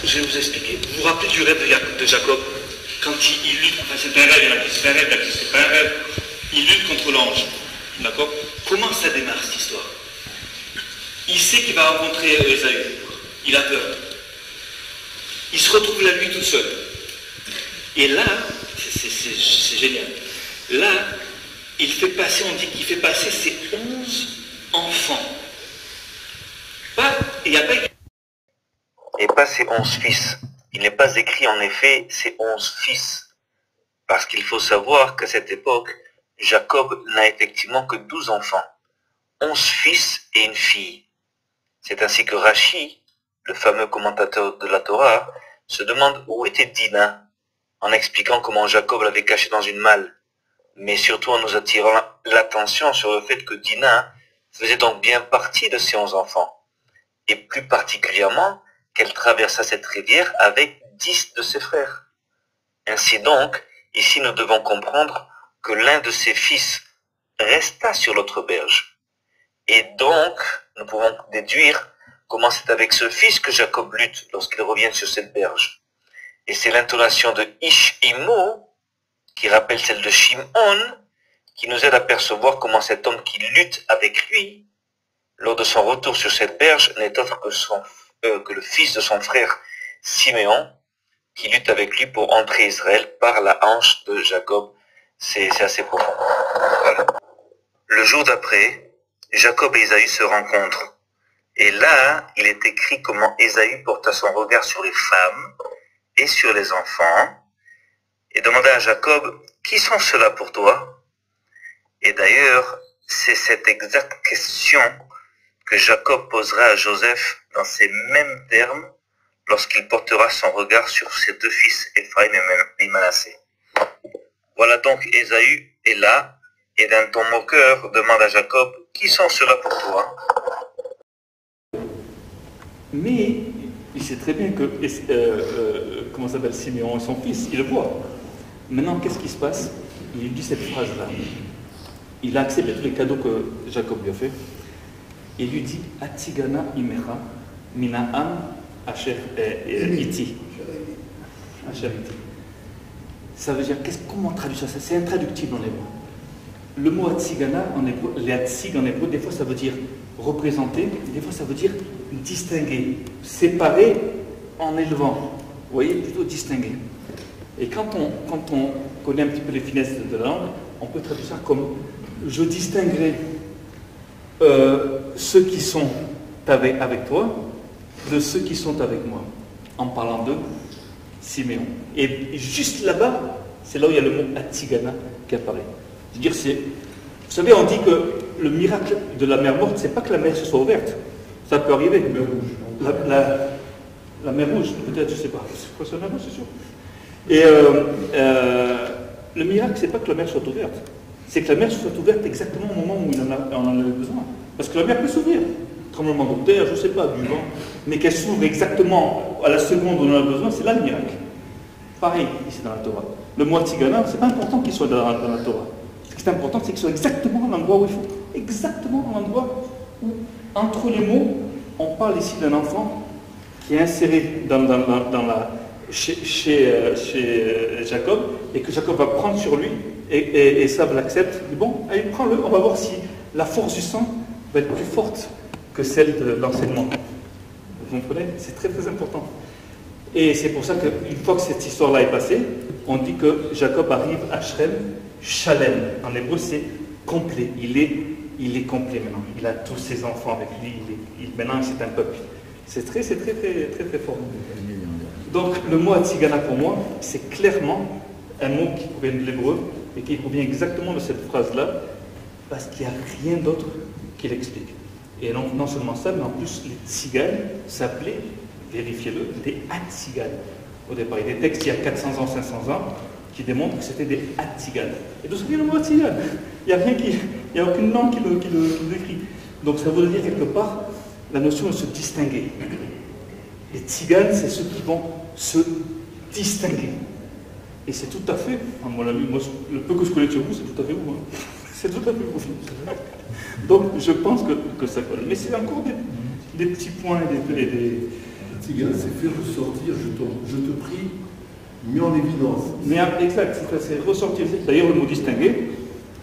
Je vais vous expliquer. Vous vous rappelez du rêve de Jacob? Quand il lutte, enfin c'est un rêve, il y en a qui se fait un rêve, il y en a qui se fait pas un rêve. Il lutte contre l'ange. D'accord? Comment ça démarre cette histoire? Il sait qu'il va rencontrer Ésaü. Il a peur. Il se retrouve la nuit tout seul. Et là, c'est génial. Là, il fait passer, on dit qu'il fait passer ses 11 enfants. Il n'y a pas écrit. Et pas ses 11 fils. Il n'est pas écrit en effet ses 11 fils. Parce qu'il faut savoir qu'à cette époque, Jacob n'a effectivement que 12 enfants. 11 fils et une fille. C'est ainsi que Rashi, le fameux commentateur de la Torah, se demande où était Dina, en expliquant comment Jacob l'avait caché dans une malle, mais surtout en nous attirant l'attention sur le fait que Dina faisait donc bien partie de ses 11 enfants, et plus particulièrement qu'elle traversa cette rivière avec 10 de ses frères. Ainsi donc, ici nous devons comprendre que l'un de ses fils resta sur l'autre berge. Et donc, nous pouvons déduire comment c'est avec ce fils que Jacob lutte lorsqu'il revient sur cette berge. Et c'est l'intonation de Ish-Imo, qui rappelle celle de Shimon, qui nous aide à percevoir comment cet homme qui lutte avec lui, lors de son retour sur cette berge, n'est autre que le fils de son frère Siméon, qui lutte avec lui pour entrer Israël par la hanche de Jacob. C'est assez profond. Voilà. Le jour d'après, Jacob et Ésaü se rencontrent. Et là, il est écrit comment Ésaü porta son regard sur les femmes et sur les enfants, et demanda à Jacob, « Qui sont ceux-là pour toi ?» Et d'ailleurs, c'est cette exacte question que Jacob posera à Joseph dans ces mêmes termes lorsqu'il portera son regard sur ses deux fils, Éphraïm et Manassé. Voilà donc Ésaü est là, et d'un ton moqueur demande à Jacob, « Qui sont ceux-là pour toi ?» Mais il sait très bien que, comment s'appelle Siméon et son fils, il le voit. Maintenant, qu'est-ce qui se passe? Il dit cette phrase-là. Il a accepté tous les cadeaux que Jacob lui a fait. Et il lui dit Atigana imera mina'am asher iti. Asher iti. Ça veut dire, comment on traduit ça? C'est intraductible en hébreu. Le mot Atigana en hébreu, les Atsig en hébreu, des fois ça veut dire représenter, des fois ça veut dire distinguer, séparer en élevant. Vous voyez, plutôt distinguer. Et quand on connaît un petit peu les finesses de la langue, on peut traduire ça comme je distinguerai ceux qui sont avec toi de ceux qui sont avec moi, en parlant de Siméon. Et juste là-bas, c'est là où il y a le mot Atigana qui apparaît. C'est-à-dire, vous savez, on dit que le miracle de la mer morte, c'est pas que la mer se soit ouverte. Ça peut arriver. La mer rouge, peut-être, je ne sais pas. C'est quoi ça, la mer rouge, c'est sûr. Et le miracle, c'est pas que la mer soit ouverte. C'est que la mer soit ouverte exactement au moment où on en avait besoin. Parce que la mer peut s'ouvrir. Tremblement de terre, je ne sais pas, du vent. Mais qu'elle s'ouvre exactement à la seconde où on en a besoin, c'est là le miracle. Pareil, ici dans la Torah. Le mot Tigana, c'est pas important qu'il soit dans la Torah. Ce qui est important, c'est qu'il soit exactement à l'endroit où il faut. Exactement à l'endroit où, entre les mots, on parle ici d'un enfant qui est inséré chez Jacob, et que Jacob va prendre sur lui, et Esav l'accepte. Il dit, bon, allez, prends-le, on va voir si la force du sang va être plus forte que celle de l'enseignement. Vous comprenez? C'est très très important. Et c'est pour ça qu'une fois que cette histoire-là est passée, on dit que Jacob arrive à Shrem, Shalem. En hébreu, c'est complet. Il est complet maintenant. Il a tous ses enfants avec lui. Maintenant, c'est un peuple. C'est très fort. Donc, le mot Atigana pour moi, c'est clairement un mot qui provient de l'hébreu et qui provient exactement de cette phrase-là, parce qu'il n'y a rien d'autre qui l'explique. Et non seulement ça, mais en plus, les tziganes s'appelaient, vérifiez-le, des Hatziganes. Au départ, il y a des textes il y a 400 ans, 500 ans, qui démontrent que c'était des Hatziganes. Et d'où ça vient le mot Hatzigane? Il n'y a aucune langue qui le décrit. Donc ça veut dire quelque part la notion de se distinguer. Les tziganes, c'est ceux qui vont se distinguer. Et c'est tout à fait, à mon avis, moi, le peu que je connais de chez vous, c'est tout à fait vous. Hein. C'est tout à fait vous. Donc je pense que ça colle. Mais c'est encore des petits points, Tzigan, c'est faire ressortir, je te prie, mis en évidence. Mais exact, c'est ressortir. D'ailleurs, le mot distinguer,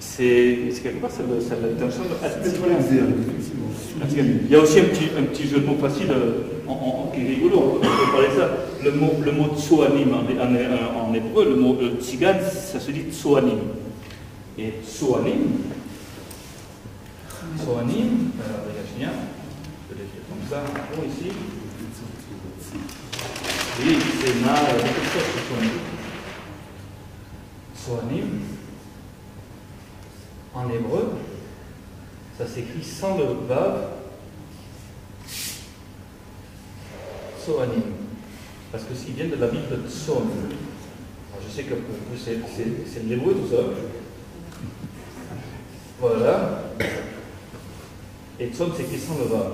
c'est quelque part, ça l'intention de Il y a aussi un petit jeu de mots facile qui est rigolo, on peut parler de ça. Le mot tsoanim en hébreu, le mot tzigan, ça se dit tsoanim. Et tsoanim, regarde, je viens, je l'ai fait comme ça, bon, ici. Oui, c'est na, quelque chose que tsoanim. En hébreu, ça s'écrit sans le vav, tsoanim. Parce que s'ils viennent de la ville de Tson. Je sais que pour vous, c'est l'hébreu tout ça. Voilà. Et Tson s'écrit sans le vav.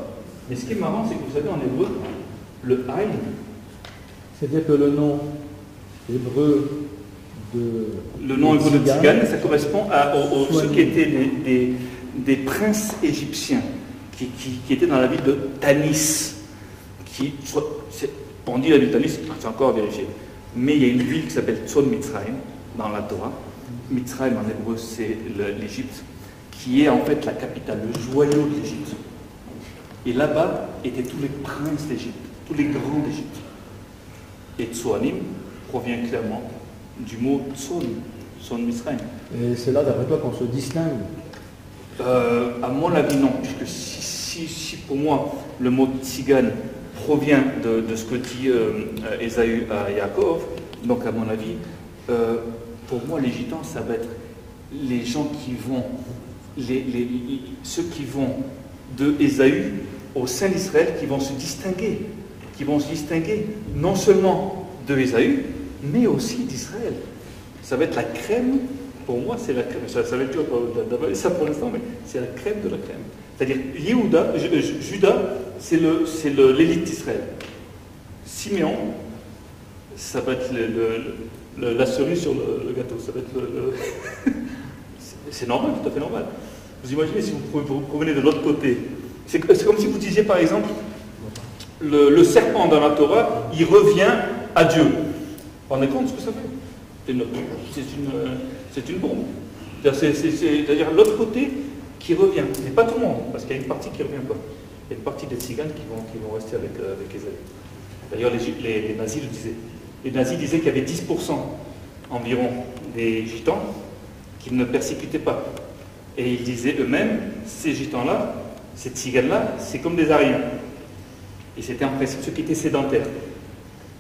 Mais ce qui est marrant, c'est que vous savez, en hébreu, le aïn, c'est-à-dire que le nom hébreu le nom hébreu de Tzigan, ça correspond à ceux qui étaient des princes égyptiens qui étaient dans la ville de Tanis. On dit la ville de Tanis, c'est encore à vérifier. Mais il y a une ville qui s'appelle Tzon Mitzrayim dans la Torah. Mitzrayim en hébreu, c'est l'Égypte, qui est en fait la capitale, le joyau de l'Égypte. Et là-bas étaient tous les princes d'Égypte, tous les grands d'Égypte. Et Tsoanim provient clairement du mot Tson Mitzrayim. Et c'est là, d'après toi, qu'on se distingue? À mon avis, non, puisque si pour moi le mot Tzigan provient de ce que dit Ésaü à Yaakov, donc à mon avis, pour moi les gitans, ça va être les gens qui vont, ceux qui vont de Ésaü au sein d'Israël, qui vont se distinguer non seulement de Ésaü, mais aussi d'Israël. Ça va être la crème, pour moi c'est la crème, ça va être dur d'avaler ça pour l'instant, mais c'est la crème de la crème. C'est-à-dire, Judas, c'est l'élite d'Israël. Siméon, ça va être la cerise sur le gâteau, ça va être c'est normal, tout à fait normal. Vous imaginez si vous provenez de l'autre côté. C'est comme si vous disiez par exemple, le serpent dans la Torah, il revient à Dieu. Vous vous rendez compte de ce que ça fait? C'est une bombe. C'est-à-dire l'autre côté qui revient. Mais pas tout le monde, parce qu'il y a une partie qui ne revient pas. Il y a une partie des tziganes qui vont rester avec Ésaü. D'ailleurs, les nazis le disaient. Les nazis disaient qu'il y avait 10% environ des gitans qui ne persécutaient pas. Et ils disaient eux-mêmes, ces gitans-là, ces tziganes-là, c'est comme des Aryens. Et c'était en principe ceux qui étaient sédentaires.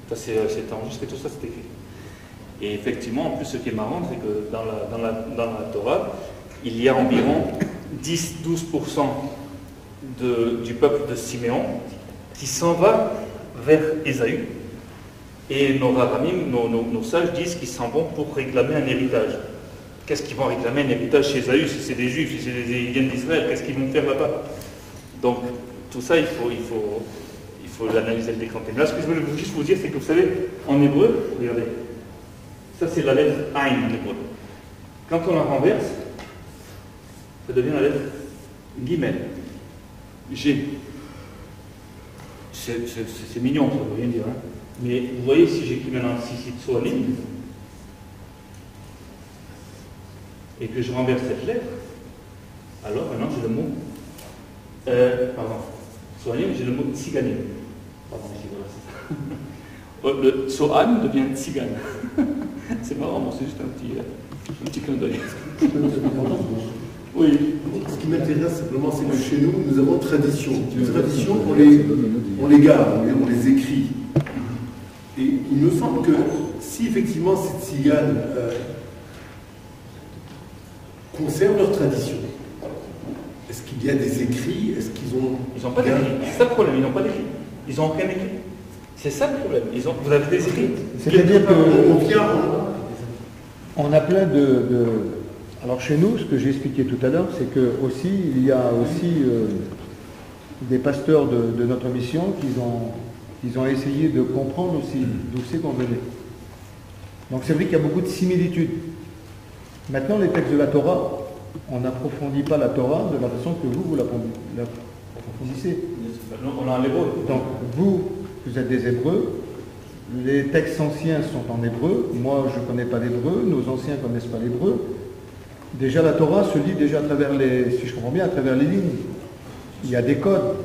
Ça, c'est enregistré, tout ça, c'est écrit. Et effectivement, en plus, ce qui est marrant, c'est que dans la Torah, il y a environ 10-12% du peuple de Siméon qui s'en va vers Ésaü. Et nos rahamim, nos sages disent qu'ils s'en vont pour réclamer un héritage. Qu'est-ce qu'ils vont réclamer un héritage chez Ésaü? Si c'est des Juifs, si ils viennent d'Israël, qu'est-ce qu'ils vont faire là-bas? Donc, tout ça, il faut l'analyser, le décanter. Mais là, ce que je voulais juste vous dire, c'est que vous savez, en hébreu, regardez, ça c'est la lettre Ain en hébreu. Quand on la renverse, ça devient la lettre Gimel. G. C'est mignon, ça ne veut rien dire. Hein. Mais vous voyez, si j'écris maintenant ici Tsoanim, et que je renverse cette lettre, alors maintenant j'ai le mot. Tsoanim, j'ai le mot Tziganim. Pardon, ici, voilà, c'est ça. Le Tsoan devient Tzigan. C'est marrant, bon, c'est juste un petit clin d'œil. Oui. Ce qui m'intéresse simplement, c'est que chez nous, nous avons tradition. Les traditions, on les garde, on les écrit. Et il me semble que si effectivement ces tziganes conservent leur tradition, est-ce qu'il y a des écrits? Est-ce qu'ils ont... Ils n'ont pas d'écrit. C'est ça le problème, ils n'ont pas d'écrit. Ils n'ont aucun écrit. C'est ça le problème. Vous avez des écrits. C'est-à-dire qu'on a plein de... Alors chez nous, ce que j'ai expliqué tout à l'heure, c'est que aussi il y a aussi des pasteurs de notre mission qui ont essayé de comprendre aussi d'où c'est qu'on venait. Donc c'est vrai qu'il y a beaucoup de similitudes. Maintenant, les textes de la Torah, on n'approfondit pas la Torah de la façon que vous l'approfondissez. On a en hébreu. Donc vous, vous êtes des Hébreux, les textes anciens sont en hébreu, moi je ne connais pas l'hébreu, nos anciens ne connaissent pas l'hébreu. Déjà la Torah se lit déjà à travers les, si je comprends bien, à travers les lignes. Il y a des codes,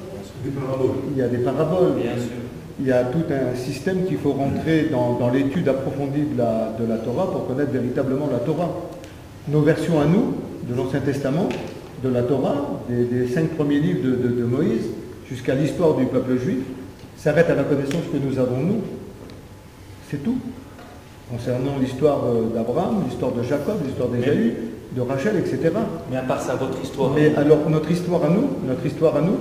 il y a des paraboles, il y a tout un système qu'il faut rentrer dans l'étude approfondie de la Torah pour connaître véritablement la Torah. Nos versions à nous, de l'Ancien Testament, de la Torah, des 5 premiers livres de Moïse, jusqu'à l'histoire du peuple juif, s'arrêtent à la connaissance que nous avons nous. C'est tout. Concernant l'histoire d'Abraham, l'histoire de Jacob, l'histoire d'Ésaü, de Rachel, etc. Mais à part ça, votre histoire. Mais alors, notre histoire à nous,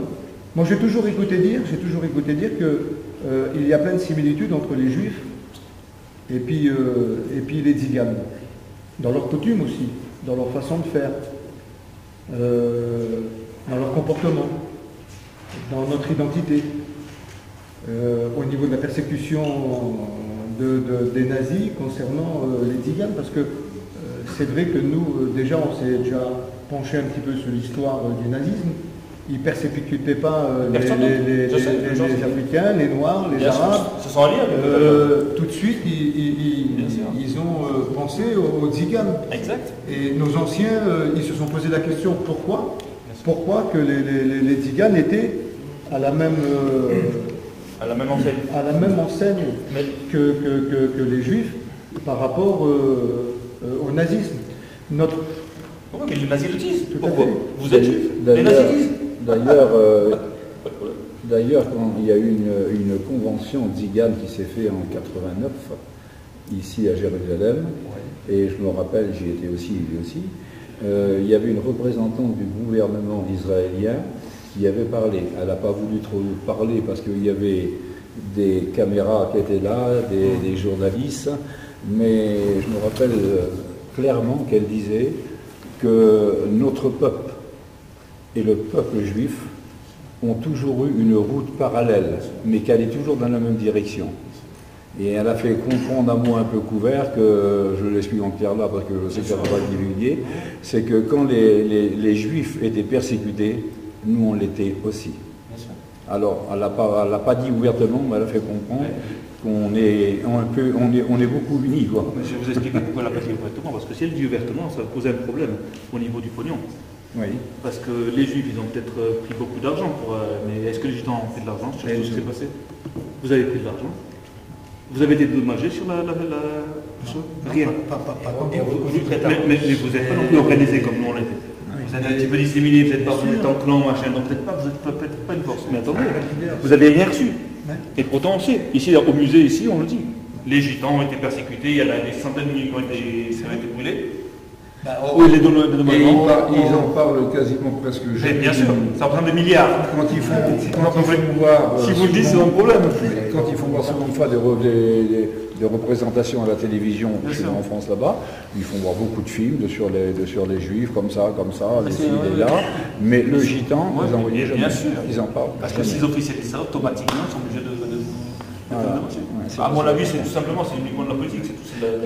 moi j'ai toujours écouté dire que il y a plein de similitudes entre les Juifs et puis les Tziganes, dans leurs coutumes aussi, dans leur façon de faire, dans leur comportement, dans notre identité, au niveau de la persécution des nazis concernant les Tziganes, parce que c'est vrai que nous, déjà, on s'est déjà penché un petit peu sur l'histoire du nazisme. Ils ne persécutaient pas les Africains, les Noirs, les Arabes. Ce sont alliés avec tout de suite, ils ont pensé aux Tziganes. Exact. Et nos anciens, ils se sont posé la question, pourquoi que les Tziganes étaient à la même enseigne que les Juifs par rapport au nazisme. Pourquoi mais les nazis le disent? Pourquoi? fait. Vous êtes juif? Les nazis disent? D'ailleurs, quand il y a eu une convention tzigane qui s'est faite en 89, ici à Jérusalem, et je me rappelle, j'y étais aussi, lui aussi, il y avait une représentante du gouvernement israélien qui avait parlé. Elle n'a pas voulu trop parler parce qu'il y avait des caméras qui étaient là, des journalistes, mais je me rappelle clairement qu'elle disait que notre peuple et le peuple juif ont toujours eu une route parallèle, mais qu'elle est toujours dans la même direction. Et elle a fait comprendre à moi un peu couvert, que je l'explique en clair là parce que je sais qu'elle va pas divulguer, c'est que quand les juifs étaient persécutés, nous on l'était aussi. Alors elle n'a pas dit ouvertement, mais elle a fait comprendre qu'on est beaucoup unis, quoi. Mais je vais vous expliquer pourquoi elle n'a pas dit ouvertement, parce que si elle dit ouvertement, ça va poser un problème au niveau du pognon. Oui. Parce que les Juifs, ils ont peut-être pris beaucoup d'argent, mais est-ce que les Gitans ont pris de l'argent sur tout ce qui s'est passé? Vous avez pris de l'argent? Vous avez été dédommagé sur la rien. Mais vous n'êtes pas non plus organisé comme nous on l'était. Vous êtes un petit peu disséminé, vous n'êtes pas en clan, machin, donc peut-être pas, vous n'êtes peut-être pas une force. Mais attendez, vous n'avez rien reçu. Et pourtant on sait, ici au musée, ici on le dit. Les Gitans ont été persécutés, il y a des centaines de milliers qui ont été brûlés. Oui, les dédommagements. Ils en parlent quasiment presque jamais. Bien sûr, ça représente des milliards. Quand ils font voir, si vous le dites, c'est un problème. Quand ils font voir souvent fois des représentations à la télévision, en France là-bas, ils font voir beaucoup de films sur les Juifs, comme ça, les là. Mais le gitan, ils en voyaient jamais. Bien sûr. Ils en parlent. Parce que s'ils officialisent ça, automatiquement, ils sont obligés de voilà. à mon avis, c'est tout simplement, c'est uniquement de la politique, c'est tout.